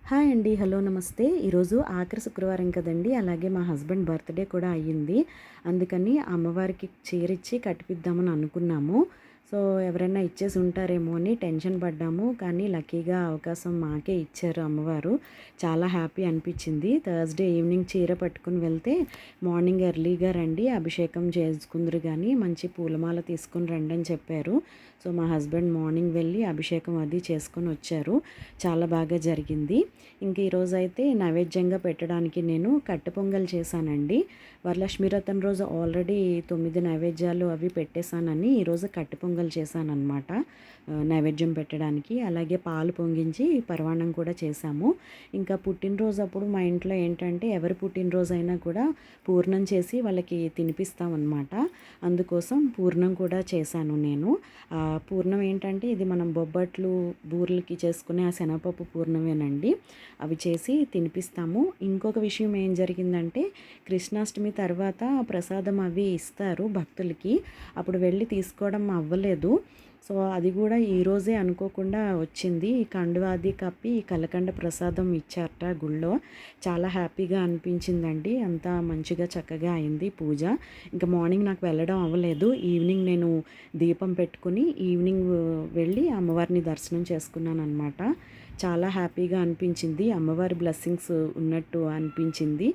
Hi అండి. Hello నమస్తే. ఈరోజు ఆఖరి శుక్రవారం కదండీ! అలాగే మా హస్బెండ్ బర్త్‌డే కూడా అయ్యింది. అందుకని అమ్మవారికి చీరిచ్చి కట్టిపిద్దామని అనుకున్నాము. సో, ఎవరైనా ఇచ్చేసి ఉంటారేమో అని టెన్షన్ పడ్డాము. కానీ లక్కీగా అవకాశం మాకే ఇచ్చారు అమ్మవారు. చాలా హ్యాపీ అనిపించింది. థర్స్‌డే ఈవినింగ్ చీర పట్టుకొని వెళ్తే మార్నింగ్ ఎర్లీగా రండి అభిషేకం చేసుకుందురు గానీ మంచి పూలమాల తీసుకొని రండి అని చెప్పారు. సో, మా హస్బెండ్ మార్నింగ్ వెళ్ళి అభిషేకం అది చేసుకొని వచ్చారు. చాలా బాగా జరిగింది. ఇంక ఈరోజైతే నైవేద్యంగా పెట్టడానికి నేను కట్టె పొంగల్ చేశానండి. వరలక్ష్మి వ్రతం రోజు ఆల్రెడీ 9 నైవేద్యాలు అవి పెట్టేశానని ఈరోజు కట్టె పొంగల్ చేశాననమాట. నైవేద్యం పెట్టడానికి. అలాగే పాలు పొంగించి పరమాన్నం కూడా చేశాము. ఇంకా పుట్టినరోజు అప్పుడు మా ఇంట్లో ఏంటంటే ఎవరి పుట్టినరోజైనా కూడా పూర్ణం చేసి వాళ్ళకి తినిపిస్తామన్నమాట. అందుకోసం పూర్ణం కూడా చేశాను నేను. పూర్ణం ఏంటంటే ఇది మనం బొబ్బట్లు, బూరెలకి చేసుకునే ఆ శనగపప్పు పూర్ణమేనండి. అవి చేసి తినిపిస్తాము. ఇంకొక విషయం ఏం జరిగిందంటే కృష్ణాష్టమి తర్వాత ప్రసాదం అవి ఇస్తారు భక్తులకి. అప్పుడు వెళ్ళి తీసుకోవడం అవ్వలేదు. సో, అది కూడా ఈరోజే అనుకోకుండా వచ్చింది. ఈ కండువా అది కప్పి ఈ కలకండ ప్రసాదం ఇచ్చారట గుళ్ళో. చాలా హ్యాపీగా అనిపించిందండి. అంతా మంచిగా చక్కగా అయింది పూజ. ఇంకా మార్నింగ్ నాకు వెళ్ళడం అవ్వలేదు. ఈవినింగ్ నేను దీపం పెట్టుకుని ఈవినింగ్ వెళ్ళి అమ్మవారిని దర్శనం చేసుకున్నానన్నమాట. చాలా హ్యాపీగా అనిపించింది. అమ్మవారి బ్లెస్సింగ్స్ ఉన్నట్టు అనిపించింది.